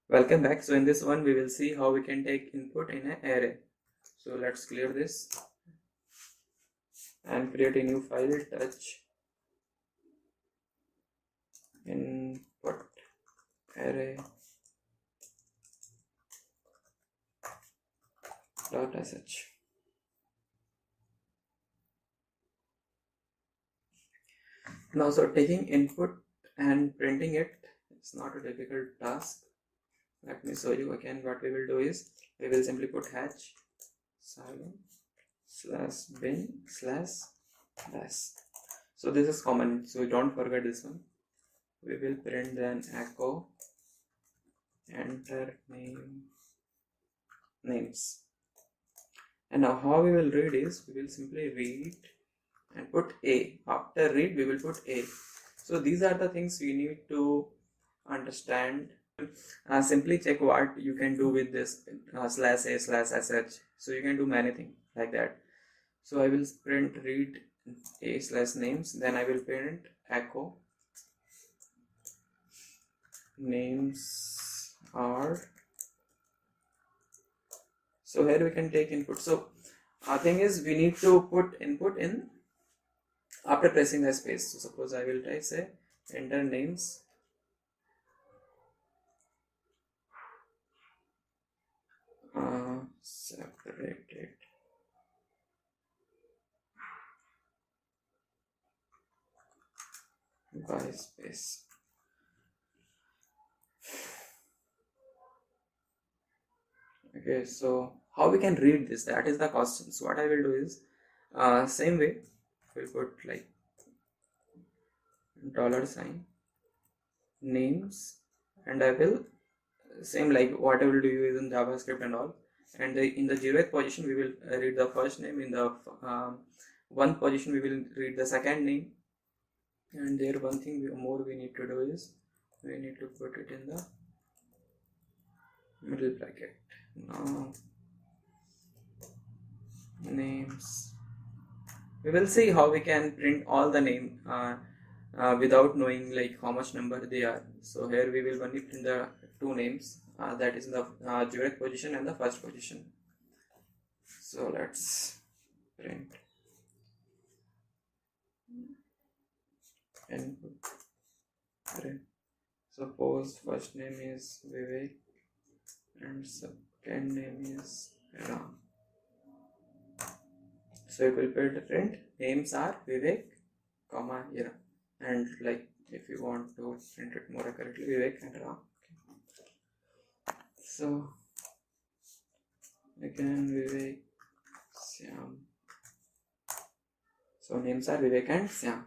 Welcome back. So in this one we will see how we can take input in an array. So let's clear this and create a new file. Touch input array .sh. Now so taking input and printing it is not a difficult task. Let me show you again. What we will do is we will simply put hatch silo / bin / dash. So this is common, so don't forget this one. We will print then echo enter names. And now how we will read is we will simply read and put a. After read we will put a. So these are the things we need to understand. Simply check what you can do with this /a/sh. So you can do many things like that. So I will print read a/names, then I will print echo names are. So here we can take input. So our thing is we need to put input in after pressing the space. So suppose I will type say enter names separated by space. Okay, so how we can read this, that is the question. So what I will do is same way we'll put like $sign names, and I will same like what I will do is in JavaScript and all, and in the 0th position we will read the first name, in the 1st position we will read the second name, and there one thing more we need to do is we need to put it in the middle bracket. Now names, we will see how we can print all the name without knowing like how much number they are. So here we will only print the two names, that is in the 0th position and the 1st position. So let's print input array. Suppose first name is Vivek and second name is Ram. So it will print names are Vivek, comma Ram, and like if you want to print it more accurately, Vivek and Ram. Okay. So again Vivek, Syam. So names are Vivek and Syam.